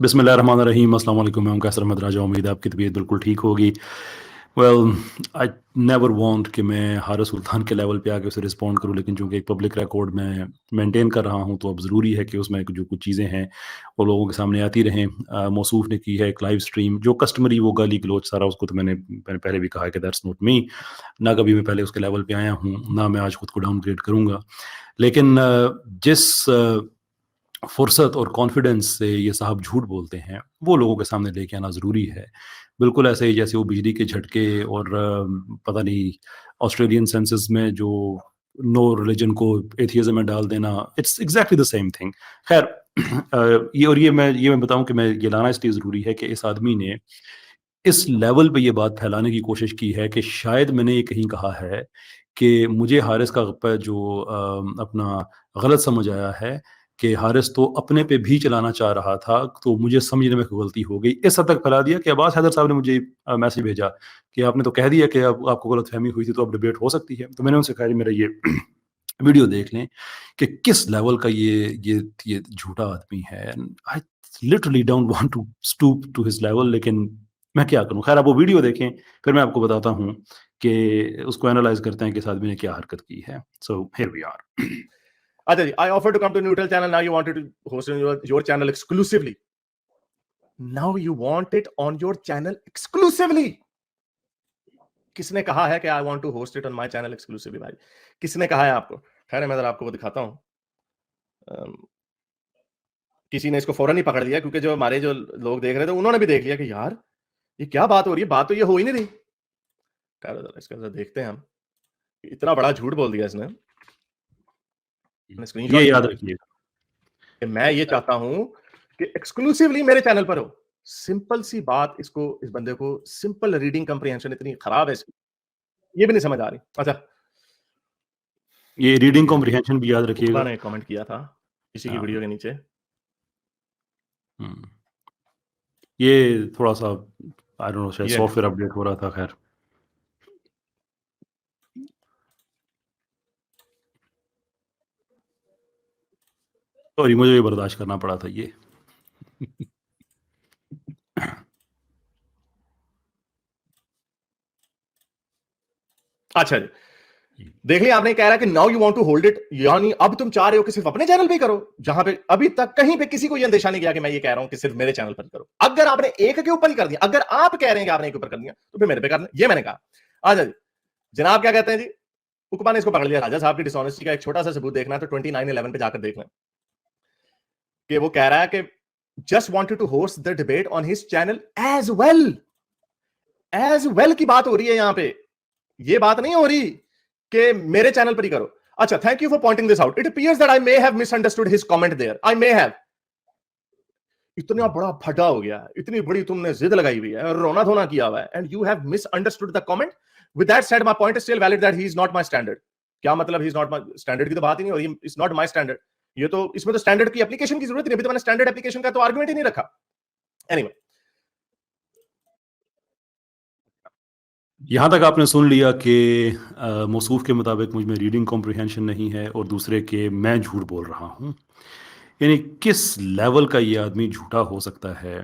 बिस्मिल्लाहिर्रहमानिर्रहीम, अस्सलाम वालेकुम। मैं हूं कैसर अहमद राजा। उम्मीद है आपकी तबीयत बिल्कुल ठीक होगी। वेल, आई नेवर वांट कि मैं हारिस सुल्तान के लेवल पे आके उसे रिस्पॉन्ड करूं, लेकिन चूंकि एक पब्लिक रिकॉर्ड में मेंटेन कर रहा हूं तो अब ज़रूरी है कि उसमें जो कुछ चीज़ें हैं वो लोगों के सामने आती रहें। मौसूफ ने की है एक लाइव स्ट्रीम, जो कस्टमरी वो गाली गलोच सारा, उसको तो मैंने पहले भी कहा है कि दैट्स नॉट मी। ना कभी मैं पहले उसके लेवल पे आया हूँ, ना मैं आज खुद को डाउनग्रेड करूँगा। लेकिन जिस फुर्सत और कॉन्फिडेंस से ये साहब झूठ बोलते हैं, वो लोगों के सामने लेके आना ज़रूरी है। बिल्कुल ऐसे ही जैसे वो बिजली के झटके और पता नहीं ऑस्ट्रेलियन सेंसस में जो नो रिलिजन को एथियज़्म में डाल देना, it's exactly the same thing. ख़ैर ये मैं बताऊँ कि मैं ये लाना इसलिए ज़रूरी है कि इस आदमी ने इस लेवल पे ये बात फैलाने की कोशिश की है कि शायद मैंने ये कहीं कहा है कि मुझे हारिस का पे जो अपना गलत समझ आया है कि हारिस तो अपने पे भी चलाना चाह रहा था, तो मुझे समझने में कोई गलती हो गई। इस हद तक फैला दिया कि अब्बास हैदर साहब ने मुझे मैसेज भेजा कि आपने तो कह दिया कि अब आपको गलतफ़हमी हुई थी, तो अब डिबेट हो सकती है। तो मैंने उनसे कहा, मेरा ये वीडियो देख लें कि किस लेवल का ये झूठा आदमी है। I literally don't want to stoop to his level, लेकिन मैं क्या करूं। खैर, आप वो वीडियो देखें, फिर मैं आपको बताता हूं कि उसको एनालाइज करते हैं कि इस आदमी ने क्या हरकत की है। So here we are. Acha ji, I offered to come to Neutral channel. Now you wanted to host on your channel exclusively. Now you want it on your channel exclusively. किसने कहा है कि I want to host it on my channel exclusively भाई? किसने कहा है आपको? खैर मैं जरा आपको वो दिखाता हूं। किसी ने इसको फौरन ही पकड़ लिया, क्योंकि जो हमारे जो लोग देख रहे थे उन्होंने भी देख लिया कि यार ये क्या बात हो रही है, बात तो ये हो ही नहीं रही। खैर इसका जरा देखते हैं हम, इतना बड़ा झूठ बोल दिया इसने। ये याद रखिए कि मैं ये चाहता हूं कि एक्सक्लूसिवली मेरे चैनल पर हो। सिंपल सी बात, इसको इस बंदे को सिंपल रीडिंग कंप्रीहेंशन इतनी खराब है इसकी, ये भी नहीं समझ आ रही। अच्छा, ये रीडिंग कॉम्प्रिहेंशन भी याद रखिएगा। ने कमेंट किया था इसी की वीडियो के नीचे। ये थोड़ा सा आई डोंट नो, शायद सॉफ्टवेयर अपडेट हो रहा था। खैर, सॉरी, मुझे ये बर्दाश्त करना पड़ा था ये। अच्छा जी, देख लिया आपने, कह रहा है कि now you want to hold it, यानी अब तुम चाह रहे हो कि सिर्फ अपने चैनल पे ही करो, जहां पे अभी तक कहीं पे किसी को यह अंदेशा नहीं किया कि मैं ये कह रहा हूं कि सिर्फ मेरे चैनल पर करो। अगर आपने एक के ऊपर ही कर दिया, अगर आप कह रहे हैं कि आपने एक ऊपर कर दिया, तो फिर मेरे पे करना, ये मैंने कहा। अच्छा जी, जनाब क्या कहते हैं जी, उकबा ने इसको पकड़ लिया। राजा साहब की डिसऑनेस्टी का एक छोटा सा सबूत देखना है तो 2911 पे जाकर देख लें कि वो कह रहा है कि just wanted to host the debate on his channel as well की बात हो रही है यहां पे। ये बात नहीं हो रही कि मेरे चैनल पर ही करो। अच्छा, thank you for pointing this out. It appears that I may have misunderstood his comment there. I may have. इतना बड़ा फटा हो गया, इतनी बड़ी तुमने जिद लगाई हुई है, रोना धोना किया हुआ है, and you have misunderstood the comment. With that said, my point is still valid that he is not my standard. क्या मतलब he is not my standard की तो बात ही नहीं हो रही, इज नॉट माय स्टैंडर्ड। ये तो, इसमें तो स्टैंडर्ड की एप्लीकेशन की जरूरत नहीं, अभी तो मैंने स्टैंडर्ड एप्लीकेशन का तो आर्गुमेंट ही नहीं रखा। एनीवे, यहाँ तक आपने सुन लिया कि मौसूफ के मुताबिक मुझ में रीडिंग कॉम्प्रिहेंशन नहीं है, और दूसरे के मैं झूठ बोल रहा हूँ। यानी किस लेवल का ये आदमी झूठा हो सकता है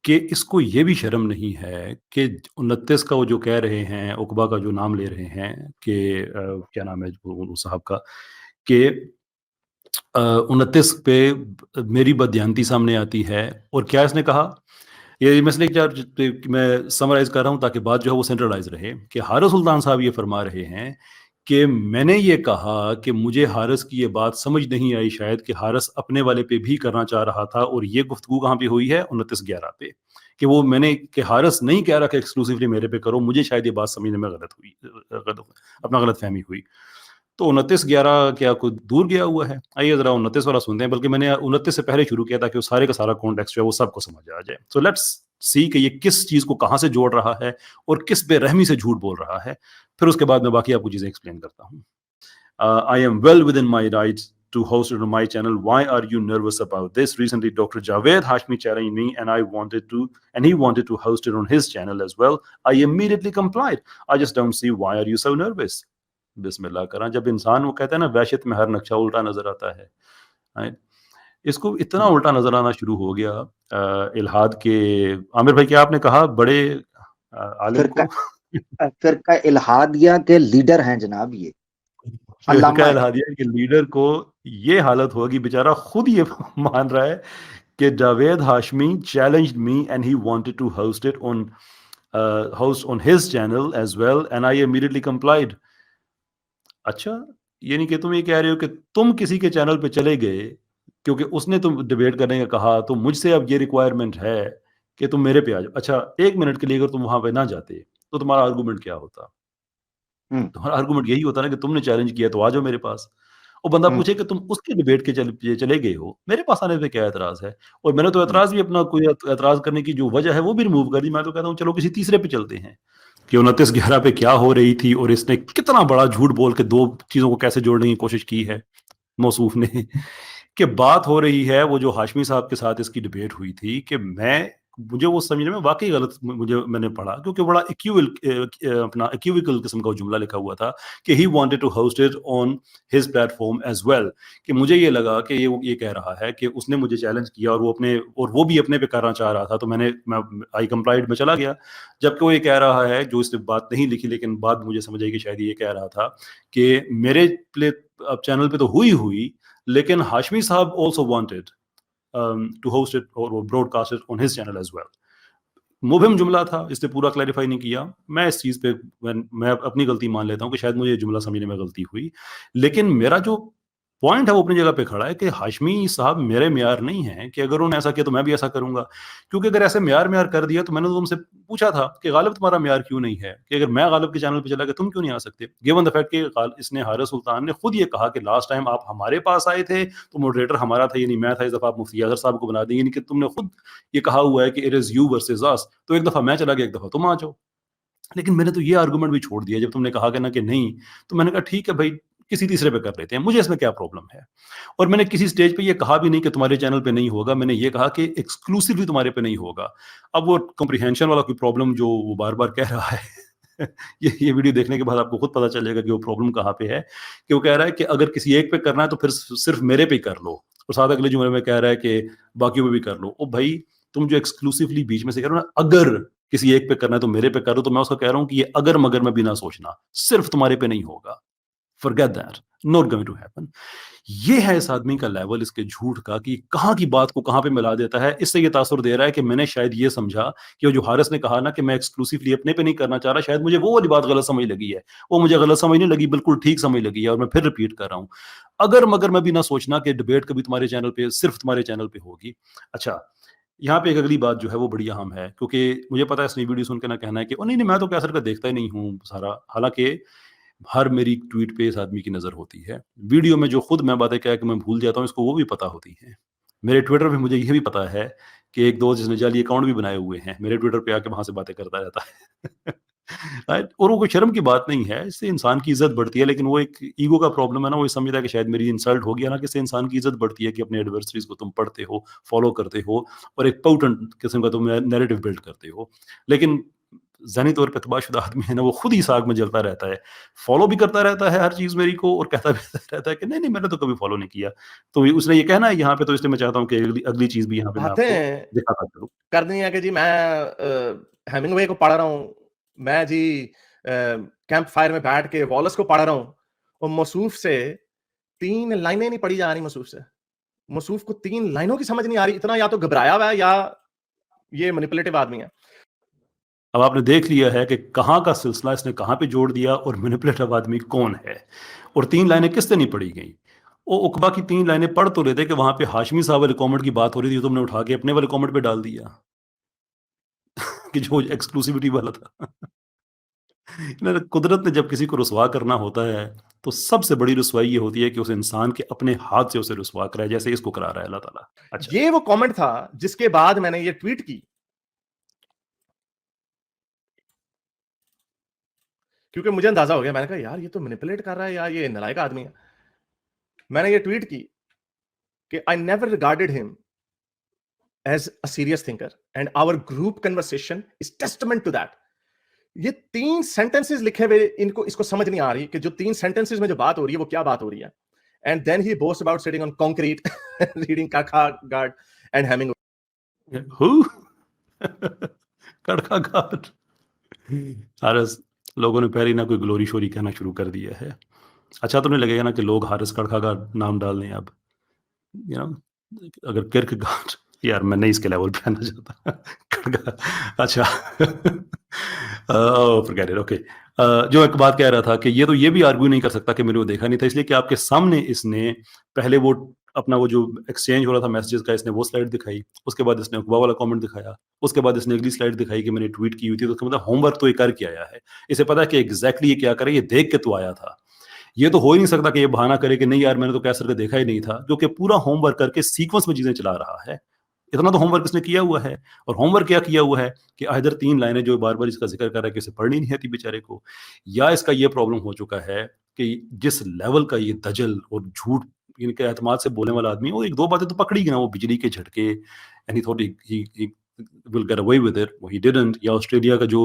कि इसको ये भी शर्म नहीं है कि 29 का वो जो कह रहे हैं, उकबा का जो नाम ले रहे हैं कि क्या नाम है वो साहब का, कि 29 पे मेरी बदयांती सामने आती है। और क्या इसने कहा, ये मसले मैं समराइज कर रहा हूँ ताकि बात जो है वो सेंट्रलाइज रहे, कि हारिस सुल्तान साहब ये फरमा रहे हैं कि मैंने ये कहा कि मुझे हारिस की ये बात समझ नहीं आई, शायद कि हारिस अपने वाले पे भी करना चाह रहा था। और ये गुफ्तगू कहाँ पे हुई है? 29/11 पे, कि वो मैंने कि हारिस नहीं कह रहा कि एक्सक्लूसिवली मेरे पे करो, मुझे शायद ये बात समझने में गलत हुई, अपना गलत फहमी हुई। तो 29/11 क्या कोई दूर गया हुआ है? आइए जरा 29 वाला सुनते हैं, बल्कि मैंने 29 से पहले शुरू किया ताकि वो सारे का सारा कॉन्टेक्स्ट जो है वो सबको समझ आ जाए। सो लेट्स सी कि ये किस चीज़ को कहाँ से जोड़ रहा है और किस बेरहमी से झूठ बोल रहा है। फिर उसके बाद मैं बाकी आपको चीज़ें एक्सप्लेन करता हूँ। I am well within my rights to host it on my channel. Why are you nervous about this? Recently, Dr. Javed Hashmi challenged me, and he wanted to host it on his channel as well. I immediately complied. I just don't see why are you so nervous? बिस्मिल्लाह करा। जब इंसान, वो कहते हैं ना, वहशत में हर नक्शा उल्टा नजर आता है, right? اس کو اتنا الٹا نظر آنا شروع ہو گیا الہاد کے. عامر بھائی کیا آپ نے کہا بڑے عالم کو فرقہ الہادیہ کے لیڈر ہیں جناب یہ فرقہ الہادیہ کے لیڈر کو یہ حالت ہوگی, بیچارہ خود یہ مان رہا ہے کہ Javed Hashmi challenged me and he wanted to host it on his channel as well and I immediately complied. اچھا یعنی کہ تم یہ کہہ رہے ہو کہ تم کسی کے چینل پہ چلے گئے کیونکہ اس نے تم ڈیبیٹ کرنے کا کہا, تو مجھ سے اب یہ ریکوائرمنٹ ہے کہ تم میرے پہ آ جاؤ. اچھا ایک منٹ کے لیے اگر تم وہاں پہ نہ جاتے تو تمہارا آرگومنٹ کیا ہوتا؟ تمہارا آرگومنٹ یہی ہوتا نا کہ تم نے چیلنج کیا تو آ جاؤ میرے پاس. اور بندہ پوچھے کہ تم اس کے ڈیبیٹ کے چلے گئے ہو, میرے پاس آنے پہ کیا اعتراض ہے؟ اور میں نے تو اعتراض بھی اپنا کوئی اعتراض کرنے کی جو وجہ ہے وہ بھی ریموو کر دی. میں تو کہتا ہوں چلو کسی تیسرے پہ چلتے ہیں کہ 29/11 پہ کیا ہو رہی تھی اور اس نے کتنا بڑا جھوٹ بول کے دو چیزوں کو کیسے جوڑنے کی کوشش کی ہے موصوف نے. کہ بات ہو رہی ہے وہ جو ہاشمی صاحب کے ساتھ اس کی ڈیبیٹ ہوئی تھی کہ مجھے وہ سمجھنے میں واقعی غلط میں نے پڑھا کیونکہ بڑا اپنا ایکیویکل قسم کا جملہ لکھا ہوا تھا کہ he wanted to host it on his platform as well. کہ مجھے یہ لگا کہ یہ کہہ رہا ہے کہ اس نے مجھے چیلنج کیا اور وہ بھی اپنے پہ کرنا چاہ رہا تھا, تو میں آئی کمپلائڈ میں چلا گیا. جبکہ وہ یہ کہہ رہا ہے, جو اس نے بات نہیں لکھی لیکن بعد مجھے سمجھ آئی کہ شاید یہ کہہ رہا تھا کہ میرے چینل پہ تو ہوئی لیکن ہاشمی صاحب also wanted to host it or broadcast it on his channel as well. مبہم جملہ تھا, اس نے پورا کلیریفائی نہیں کیا. میں اس چیز پہ میں اپنی غلطی مان لیتا ہوں کہ شاید مجھے یہ جملہ سمجھنے میں غلطی ہوئی, لیکن میرا جو پوائنٹ ہے وہ اپنی جگہ پہ کھڑا ہے کہ ہاشمی صاحب میرے معیار نہیں ہیں کہ اگر انہوں نے ایسا کیا تو میں بھی ایسا کروں گا. کیونکہ اگر ایسے معیار کر دیا تو میں نے تو تم سے پوچھا تھا کہ غالب تمہارا معیار کیوں نہیں ہے, کہ اگر میں غالب کے چینل پہ چلا گیا تم کیوں نہیں آ سکتے. گیون دا فیکٹ کہ اس نے حارث سلطان نے خود یہ کہا کہ لاسٹ ٹائم آپ ہمارے پاس آئے تھے تو موڈریٹر ہمارا تھا, یعنی میں تھا, اس دفعہ آپ مفتی اظہر صاحب کو بنا دیں, یعنی کہ تم نے خود یہ کہا ہوا ہے کہ اٹ از یو ورسز اس, تو ایک دفعہ میں چلا گیا ایک دفعہ تم آ جاؤ. لیکن میں نے تو یہ آرگومنٹ بھی چھوڑ دیا جب تم نے کہا کہ نا کہ نہیں, تو میں نے کہا ٹھیک ہے بھائی کسی تیسرے پہ کر لیتے ہیں, مجھے اس میں کیا پرابلم ہے. اور میں نے کسی سٹیج پہ یہ کہا بھی نہیں کہ تمہارے چینل پہ نہیں ہوگا, میں نے یہ کہا کہ ایکسکلوسیولی تمہارے پہ نہیں ہوگا. اب وہ کمپریہنشن والا کوئی پرابلم جو وہ بار بار کہہ رہا ہے یہ ویڈیو دیکھنے کے بعد آپ کو خود پتا چلے گا کہ وہ پرابلم کہاں پہ ہے. کہ وہ کہہ رہا ہے کہ اگر کسی ایک پہ کرنا ہے تو پھر صرف میرے پہ ہی کر لو, اور ساتھ اگلے جملے میں کہہ رہا ہے کہ باقیوں پہ بھی کر لو. او بھائی تم جو ایکسکلوسیولی بیچ میں سے کہہ رہے ہو نا, اگر کسی ایک پہ کرنا ہے تو میرے پہ کرو, تو میں اس کو کہہ رہا ہوں کہ یہ اگر مگر میں بھی نہ سوچنا, صرف تمہارے پہ نہیں ہوگا. forget that, not going to happen. یہ ہے اس آدمی کا لیول اس کے جھوٹ کا کہ کہاں کی بات کو کہاں پہ ملا دیتا ہے. اس سے یہ تاثر دے رہا ہے کہ میں نے شاید یہ سمجھا کہ وہ جو حارث نے کہا نا کہ میں ایکسکلوسیولی اپنے پہ نہیں کرنا چاہ رہا, شاید مجھے وہ والی بات غلط سمجھ لگی ہے. وہ مجھے غلط سمجھ نہیں لگی, بالکل ٹھیک سمجھ لگی ہے, اور میں پھر ریپیٹ کر رہا ہوں اگر مگر میں بھی نہ سوچنا کہ ڈیبیٹ کبھی تمہارے چینل پہ صرف تمہارے چینل پہ ہوگی. اچھا یہاں پہ ایک اگلی بات جو ہے وہ بڑی اہم ہے, کیونکہ مجھے پتا ہے اس نے ویڈیو سن کے نہ کہنا ہے کہ نہیں میں تو کیسر کا دیکھتا ہی نہیں ہوں سارا, حالانکہ ہر میری ٹویٹ پہ اس آدمی کی نظر ہوتی ہے. ویڈیو میں جو خود میں باتیں کہہ کہ میں بھول جاتا ہوں, اس کو وہ بھی پتا ہوتی ہیں. میرے ٹویٹر پہ مجھے یہ بھی پتا ہے کہ ایک دوست جس نے جعلی اکاؤنٹ بھی بنائے ہوئے ہیں, میرے ٹویٹر پہ آ کے وہاں سے باتیں کرتا رہتا ہے. اور وہ کوئی شرم کی بات نہیں ہے, اس سے انسان کی عزت بڑھتی ہے. لیکن وہ ایک ایگو کا پرابلم ہے نا, وہ سمجھتا ہے کہ شاید میری انسلٹ ہو گیا نا, کہ اس سے انسان کی عزت بڑھتی ہے کہ اپنے ایڈورسریز کو تم پڑھتے ہو, فالو کرتے ہو, اور ایک پاؤٹنٹ قسم کا تم نیریٹو بلڈ کرتے ہو. لیکن ذہنی طور پہ تباہ شدہ آدمی ہے نا, وہ خود ہی ساگ میں جلتا رہتا ہے, فالو بھی کرتا رہتا ہے ہر چیز میری کو, اور کہتا بھی رہتا ہے کہ نہیں میں نے تو کبھی فالو نہیں کیا. تو اس نے یہ کہنا ہے یہاں پہ, تو اس لیے میں چاہتا ہوں کہ اگلی چیز بھی یہاں پہ میں آپ کو دکھاتا چلوں. کر دیں ہے کہ جی میں ہیمنگ وے کو پڑھ رہا ہوں, میں جی کیمپ فائر میں بیٹھ کے والس کو پڑھ رہا ہوں, اور موصوف سے 3 لائنیں نہیں پڑھی جا رہی. موصوف کو 3 لائنوں کی سمجھ نہیں آ رہی. اتنا یا تو گھبرایا ہوا ہے یا یہ مینیپولیٹو آدمی ہے. اب آپ نے دیکھ لیا ہے کہ کہاں کا سلسلہ اس نے کہاں پہ جوڑ دیا, اور مینیپولیٹو آدمی کون ہے, اور 3 لائنیں کس سے نہیں پڑھی گئیں. وہ عقبہ کی 3 لائنیں پڑھ تو لیتے کہ وہاں پہ ہاشمی صاحب والے کامنٹ کی بات ہو رہی تھی, تم نے اٹھا کے اپنے والے کامنٹ پہ ڈال دیا کہ جو ایکسکلوسیوٹی والا تھا. قدرت نے جب کسی کو رسوا کرنا ہوتا ہے تو سب سے بڑی رسوائی یہ ہوتی ہے کہ اس انسان کے اپنے ہاتھ سے اسے رسوا کرا ہے, جیسے اس کو کرا رہا ہے اللہ تعالیٰ. اچھا یہ وہ کامنٹ تھا جس کے بعد میں نے یہ ٹویٹ کی, کیونکہ مجھے اندازہ ہو گیا. میں نے کہا یار یہ تو مینیپولیٹ کر رہا ہے یا یہ نالائق آدمی ہے. میں نے یہ ٹویٹ کی کہ I never regarded him as a serious thinker and our group conversation is testament to that. یہ 3 سینٹنسز لکھے ہوئے اس کو سمجھ نہیں آ رہی کہ جو 3 سینٹنسز میں جو بات ہو رہی ہے وہ کیا بات ہو رہی ہے. and then he boasts about sitting on concrete, reading Kierkegaard and Hemingway. Who? Kierkegaard. Haris, लोगों ने पहले ही ना कोई ग्लोरी शोरी कहना शुरू कर दिया है. अच्छा तो नहीं लगेगा ना कि लोग हारिस Kierkegaard नाम डाल दें अब, you know, अगर Kierkegaard, यार मैं नहीं इसके लेवल पे आना चाहता. अच्छा, forget it, okay. जो एक बात कह रहा था कि ये भी आर्ग्यू नहीं कर सकता कि मैंने वो देखा नहीं था, इसलिए कि आपके सामने इसने पहले वो अपना वो जो एक्सचेंज हो रहा था मैसेजेस का, इसने वो स्लाइड दिखाई, उसके बाद इसने अखबार वाला कमेंट दिखाया, उसके बाद इसने अगली स्लाइड दिखाई कि मैंने ट्वीट की हुई थी. तो उसका मतलब होमवर्क तो ये कर के आया है, इसे पता है कि एग्जैक्टली ये क्या करे, ये देख के तो आया था. ये तो हो ही नहीं सकता कि ये बहाना करे कि नहीं यार मैंने तो कैसर का देखा ही नहीं था, क्योंकि पूरा होमवर्क करके सीक्वेंस में चीजें चला रहा है. इतना तो होमवर्क इसने किया हुआ है. और होमवर्क क्या किया हुआ है कि इधर 3 लाइनें जो बार बार इसका जिक्र कर रहा है कि इसे पढ़नी नहीं आती बेचारे को, या इसका ये प्रॉब्लम हो चुका है कि जिस लेवल का ये दजल और झूठ इनके एतमाद से बोलने वाला आदमी, वो 1-2 बातें तो पकड़ी गई ना, वो बिजली के झटके, and he thought he will get away with it, he didn't. या ऑस्ट्रेलिया का जो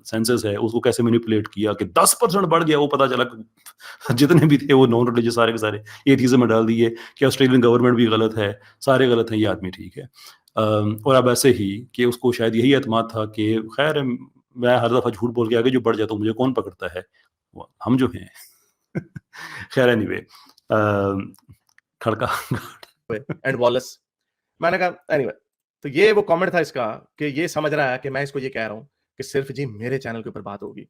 सेंसस है उसको कैसे मैनिपुलेट किया कि 10% बढ़ गया, वो पता चला जितने भी थे वो नॉन रिलीजियस सारे के सारे ये चीज़ें में डाल दिए कि ऑस्ट्रेलियन गवर्नमेंट भी गलत है, सारे गलत हैं, ये आदमी ठीक है. और अब ऐसे ही कि उसको शायद यही एतमाद था कि खैर मैं हर दफ़ा झूठ बोल के आगे जो बढ़ जाता हूँ मुझे कौन पकड़ता है, हम जो हैं. खैर एनीवे, खड़का एंड वॉलेस. मैंने कहा एनीवे, तो ये वो कमेंट था इसका कि ये समझ रहा है कि मैं इसको ये कह रहा हूँ कि सिर्फ जी मेरे चैनल के ऊपर बात होगी.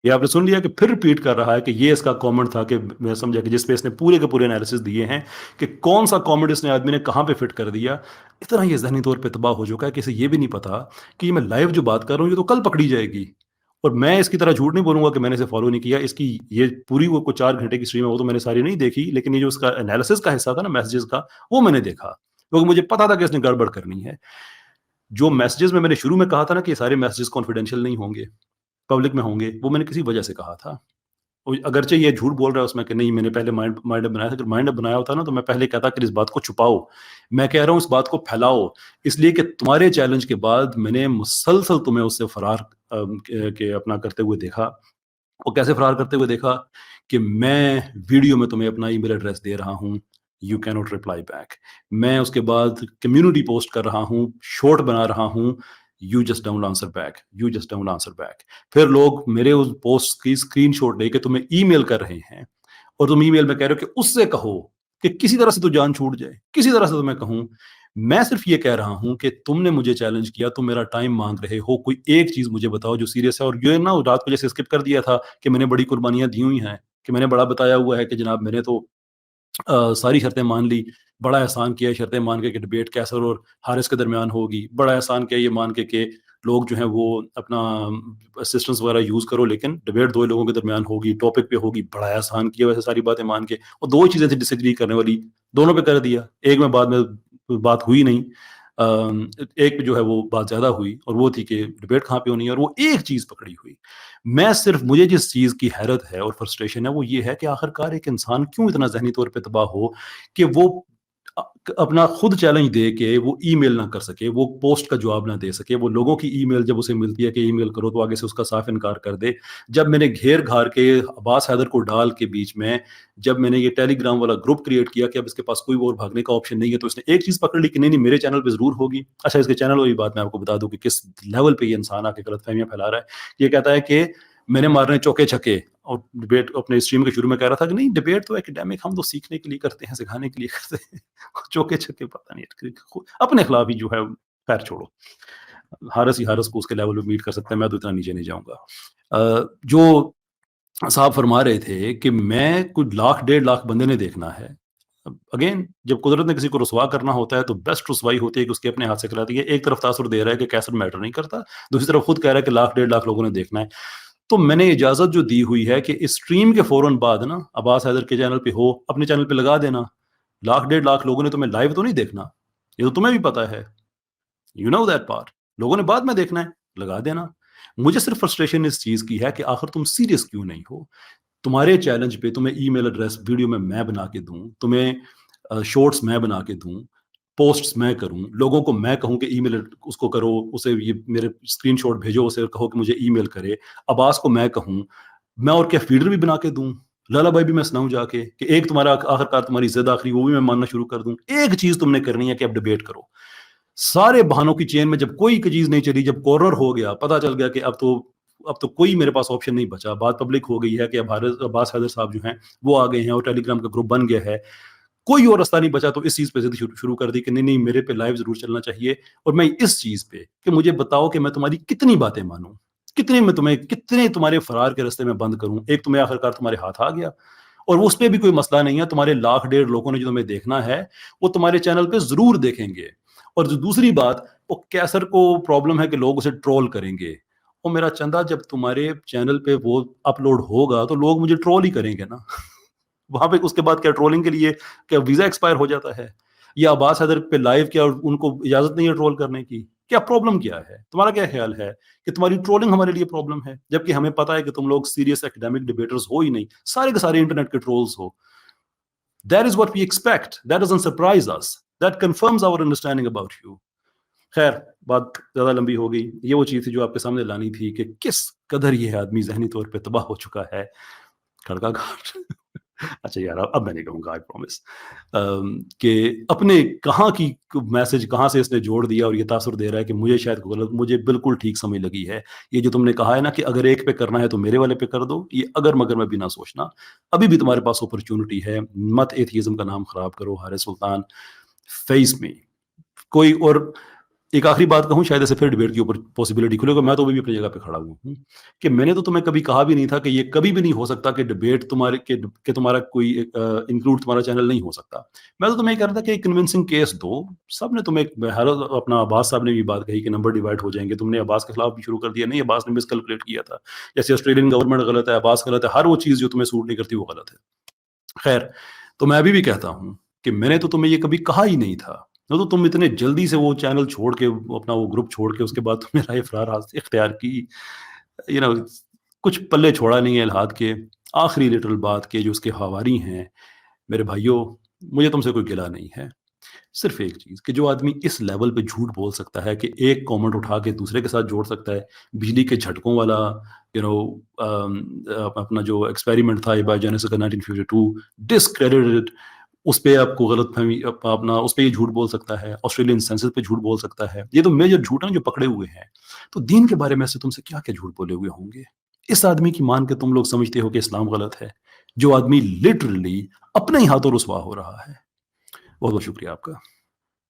ये आपने सुन लिया कि फिर रिपीट कर रहा है कि ये इसका कमेंट था, कि मैं समझा कि जिस पे इसने पूरे के पूरे एनालिसिस दिए हैं कि कौन सा कमेंट इसने आदमी ने कहाँ पे फिट कर दिया. इतना ये ज़हनी तौर पे तबाह हो चुका है कि इसे ये भी नहीं पता कि मैं लाइव जो बात कर रहा हूँ ये तो कल पकड़ी जाएगी. और मैं इसकी तरह झूठ नहीं बोलूंगा कि मैंने इसे फॉलो नहीं किया. इसकी ये पूरी वो कुछ 4 घंटे की स्ट्रीम है वो तो मैंने सारी नहीं देखी, लेकिन ये जो उसका एनालिसिस का हिस्सा था ना मैसेजेस का, वो मैंने देखा, क्योंकि मुझे पता था कि इसने गड़बड़ करनी है. जो मैसेजेस में मैंने शुरू में कहा था ना कि सारे मैसेजेस कॉन्फिडेंशियल नहीं होंगे, पब्लिक में होंगे, वो मैंने किसी वजह से कहा था. अगरचे ये झूठ बोल रहा है उसमें कि नहीं मैंने पहले माइंड बनाया था. अगर माइंड बनाया होता ना तो मैं पहले कहता कि इस बात को छुपाओ. मैं कह रहा हूँ इस बात को फैलाओ, इसलिए कि तुम्हारे चैलेंज के बाद मैंने मुसलसल तुम्हें उससे फरार के अपना करते हुए देखा. वो कैसे फरार करते हुए देखा कि मैं वीडियो में तुम्हें अपना ईमेल एड्रेस दे रहा हूँ, you can not reply back. मैं उसके बाद कम्युनिटी पोस्ट कर रहा हूँ, शॉर्ट बना रहा हूँ, you just don't answer back, you just don't answer back. फिर लोग मेरे उस पोस्ट की स्क्रीनशॉट लेके तुम्हें ईमेल कर रहे हैं और तुम ईमेल में कह रहे हो कि उससे कहो कि किसी तरह से तो जान छूट जाए, किसी तरह से तो मैं कहूँ. मैं सिर्फ ये कह रहा हूँ कि तुमने मुझे चैलेंज किया, तुम मेरा टाइम मांग रहे हो, कोई एक चीज मुझे बताओ जो सीरियस है. और ये ना रात को जैसे स्किप कर दिया था कि मैंने बड़ी कुर्बानियां दी हुई हैं, कि मैंने बड़ा बताया हुआ है कि जनाब मैंने तो सारी शर्तें मान ली, बड़ा एहसान किया शर्तें मान के कि डिबेट कैसर और हारिस के दरमियान होगी, बड़ा एहसान किया ये मान के लोग जो हैं वो अपना असिस्टेंस वगैरह यूज़ करो, लेकिन डिबेट 2 लोगों के दरमियान होगी, टॉपिक पे होगी, बड़ा एहसान किया. वैसे सारी बातें मान के, और 2 ही चीज़ें थी डिसएग्री करने वाली, दोनों पे कर दिया. एक में बाद में बात हुई नहीं, एक पे जो है वो बात ज़्यादा हुई, और वो थी कि डिबेट कहाँ पे होनी है, और वो एक चीज़ पकड़ी हुई. मैं सिर्फ, मुझे जिस चीज़ की हैरत है और फ्रस्ट्रेशन है वो ये है कि आखिरकार एक इंसान क्यों इतना ज़हनी तौर पे तबाह हो कि वो अपना खुद चैलेंज दे के वो ईमेल ना कर सके, वो पोस्ट का जवाब ना दे सके, वो लोगों की ईमेल जब उसे मिलती है कि ईमेल करो तो आगे से उसका साफ इनकार कर दे. जब मैंने घेर घार के अब्बास हैदर को डाल के बीच में, जब मैंने ये टेलीग्राम वाला ग्रुप क्रिएट किया कि अब इसके पास कोई और भागने का ऑप्शन नहीं है, तो इसने एक चीज़ पकड़ ली कि नहीं मेरे चैनल पर जरूर होगी. अच्छा, इसके चैनल वाली बात मैं आपको बता दूं कि किस लेवल पे ये इंसान आके गलतफहमियां फैला रहा है. ये कहता है कि मैंने मारने चौके छक्के, और डिबेट अपने स्ट्रीम के शुरू में कह रहा था कि नहीं डिबेट तो एकेडमिक, हम तो सीखने के लिए करते हैं, सिखाने के लिए करते हैं. चौके छक्के पता नहीं, अपने खिलाफ ही जो है. खैर छोड़ो, हारस को उसके लेवल पे मीट कर सकते हैं, मैं तो इतना नीचे नहीं जाऊंगा. जो साहब फरमा रहे थे कि मैं कुछ 1.5 लाख बंदे ने देखना है. अगेन, जब कुदरत ने किसी को रुसवा करना होता है तो बेस्ट रुसवाई होती है कि उसके अपने हाथ से कराती है. एक तरफ तासुर दे रहा है कि कैसे मैटर नहीं करता, दूसरी तरफ खुद कह रहा है कि 1.5 लाख लोगों ने देखना है. तो मैंने इजाजत जो दी हुई है कि इस स्ट्रीम के फौरन बाद ना अब्बास हैदर के चैनल पे हो, अपने चैनल पे लगा देना. 1.5 लाख लोगों ने तुम्हें लाइव तो नहीं देखना, ये तो तुम्हें भी पता है, यू नो दैट पार्ट. लोगों ने बाद में देखना है, लगा देना. मुझे सिर्फ फ्रस्ट्रेशन इस चीज की है कि आखिर तुम सीरियस क्यों नहीं हो. तुम्हारे चैलेंज पे तुम्हें ईमेल एड्रेस वीडियो में मैं बना के दूं, तुम्हें शॉर्ट्स मैं बना के दूं, पोस्ट्स मैं करूं, लोगों को मैं कहूं कि ईमेल उसको करो, उसे ये मेरे स्क्रीनशॉट भेजो, उसे कहो कि मुझे ईमेल करे. अब्बास को मैं कहूं, मैं और क्या फीडर भी बना के दूं. لالا بھائی بھی میں سناؤں جا کے کہ ایک تمہارا آخرکار تمہاری ضد آخری وہ بھی میں ماننا شروع کر دوں. ایک چیز تم نے کرنی ہے کہ اب ڈبیٹ کرو. سارے بہانوں کی چین میں جب کوئی چیز نہیں چلی, جب کارنر ہو گیا, پتہ چل گیا کہ اب تو کوئی میرے پاس آپشن نہیں بچا, بات پبلک ہو گئی ہے کہ اب عباس حیدر صاحب جو ہیں وہ آ گئے ہیں اور ٹیلی گرام کا گروپ بن گیا ہے, کوئی اور رستہ نہیں بچا, تو اس چیز پہ ضد شروع کر دی کہ نہیں میرے پہ لائیو ضرور چلنا چاہیے, اور میں اس چیز پہ کہ مجھے بتاؤ کہ میں تمہاری کتنی باتیں مانوں, کتنے تمہارے فرار کے رستے میں بند کروں. ایک تمہیں آخرکار تمہارے ہاتھ آ گیا, اور اس پہ بھی کوئی مسئلہ نہیں ہے, تمہارے 1,00,000 لوگوں نے جو تمہیں دیکھنا ہے وہ تمہارے چینل پہ ضرور دیکھیں گے. اور جو دوسری بات, وہ کیسر کو پرابلم ہے کہ لوگ اسے ٹرول کریں گے. اور میرا چندہ, جب تمہارے چینل پہ وہ اپلوڈ ہوگا تو لوگ مجھے ٹرول ہی کریں گے نا. وہاں پہ اس کے بعد کیا ٹرولنگ کے لیے کیا ویزا ایکسپائر ہو جاتا ہے, یا عباس حیدر پہ لائیو کیا ان کو اجازت نہیں ہے ٹرول کرنے کی؟ کیا پرابلم کیا ہے؟ تمہارا کیا خیال ہے کہ تمہاری ٹرولنگ ہمارے لیے پرابلم ہے, جبکہ ہمیں پتا ہے کہ تم لوگ سیریس ایکڈیمک ڈیبیٹرز ہو ہی نہیں, سارے کے سارے انٹرنیٹ کے travels who. That is what we expect. That doesn't surprise us. That confirms our understanding about you. خیر, بات زیادہ لمبی ہو گئی. یہ وہ چیز تھی جو آپ کے سامنے لانی تھی کہ کس قدر یہ آدمی ذہنی طور پہ تباہ ہو چکا ہے. کھڑکا گھاٹ. اچھا یار, اب میں نہیں کہوں گا, آئی پرومس, کہ اپنے کہاں کی میسج کہاں سے اس نے جوڑ دیا اور یہ تاثر دے رہا ہے کہ مجھے شاید غلط, مجھے بالکل ٹھیک سمجھ لگی ہے. یہ جو تم نے کہا ہے نا کہ اگر ایک پہ کرنا ہے تو میرے والے پہ کر دو, یہ اگر مگر میں بھی نہ سوچنا, ابھی بھی تمہارے پاس اپرچونٹی ہے. مت ایتھیزم کا نام خراب کرو. حارث سلطان فیس میں کوئی, اور ایک آخری بات کہوں, شاید ایسے پھر ڈیبیٹ کے اوپر پاسبلٹی کھلے گا. میں تو بھی اپنی جگہ پہ کھڑا ہوں کہ میں نے تو تمہیں کبھی کہا بھی نہیں تھا کہ یہ کبھی بھی نہیں ہو سکتا کہ ڈیبیٹ تمہارے کہ تمہارا کوئی انکلوڈ تمہارا چینل نہیں ہو سکتا. میں تو تمہیں یہ کہہ رہا تھا کہ ایک کنونسنگ کیس دو. سب نے تمہیں, اپنا عباس صاحب نے بھی بات کہی کہ نمبر ڈیوائڈ ہو جائیں گے, تم نے عباس کے خلاف بھی شروع کر دیا. نہیں, عباس نے مس کیلکولیٹ کیا تھا, جیسے آسٹریلین گورنمنٹ غلط ہے, عباس غلط ہے, ہر وہ چیز جو تمہیں سوٹ نہیں کرتی وہ غلط ہے. خیر, تو میں ابھی بھی کہتا ہوں کہ میں نے تو تمہیں یہ کبھی کہا ہی نہیں تھا. تو تم اتنے جلدی سے وہ چینل چھوڑ کے, اپنا وہ گروپ چھوڑ کے, اس کے بعد تم میرا یہ فرار اختیار کی. کچھ پلے چھوڑا نہیں ہے الہاد کے. آخری لٹل بات کے جو اس کے حواری ہیں, میرے بھائیوں, مجھے تم سے کوئی گلہ نہیں ہے. صرف ایک چیز کہ جو آدمی اس لیول پہ جھوٹ بول سکتا ہے کہ ایک کامنٹ اٹھا کے دوسرے کے ساتھ جوڑ سکتا ہے, بجلی کے جھٹکوں والا اپنا جو ایکسپیریمنٹ تھا ایباجینس کا 1952 ڈسکریڈٹڈ, اس پہ آپ کو غلط فہمی, اپنا اس پہ یہ جھوٹ بول سکتا ہے. آسٹریلین سینسس پہ جھوٹ بول سکتا ہے. یہ تو میجر جھوٹ ہیں جو پکڑے ہوئے ہیں. تو دین کے بارے میں سے تم سے کیا کیا جھوٹ بولے ہوئے ہوں گے. اس آدمی کی مان کے تم لوگ سمجھتے ہو کہ اسلام غلط ہے, جو آدمی لٹرلی اپنے ہی ہاتھوں رسوا ہو رہا ہے. بہت بہت شکریہ آپ کا.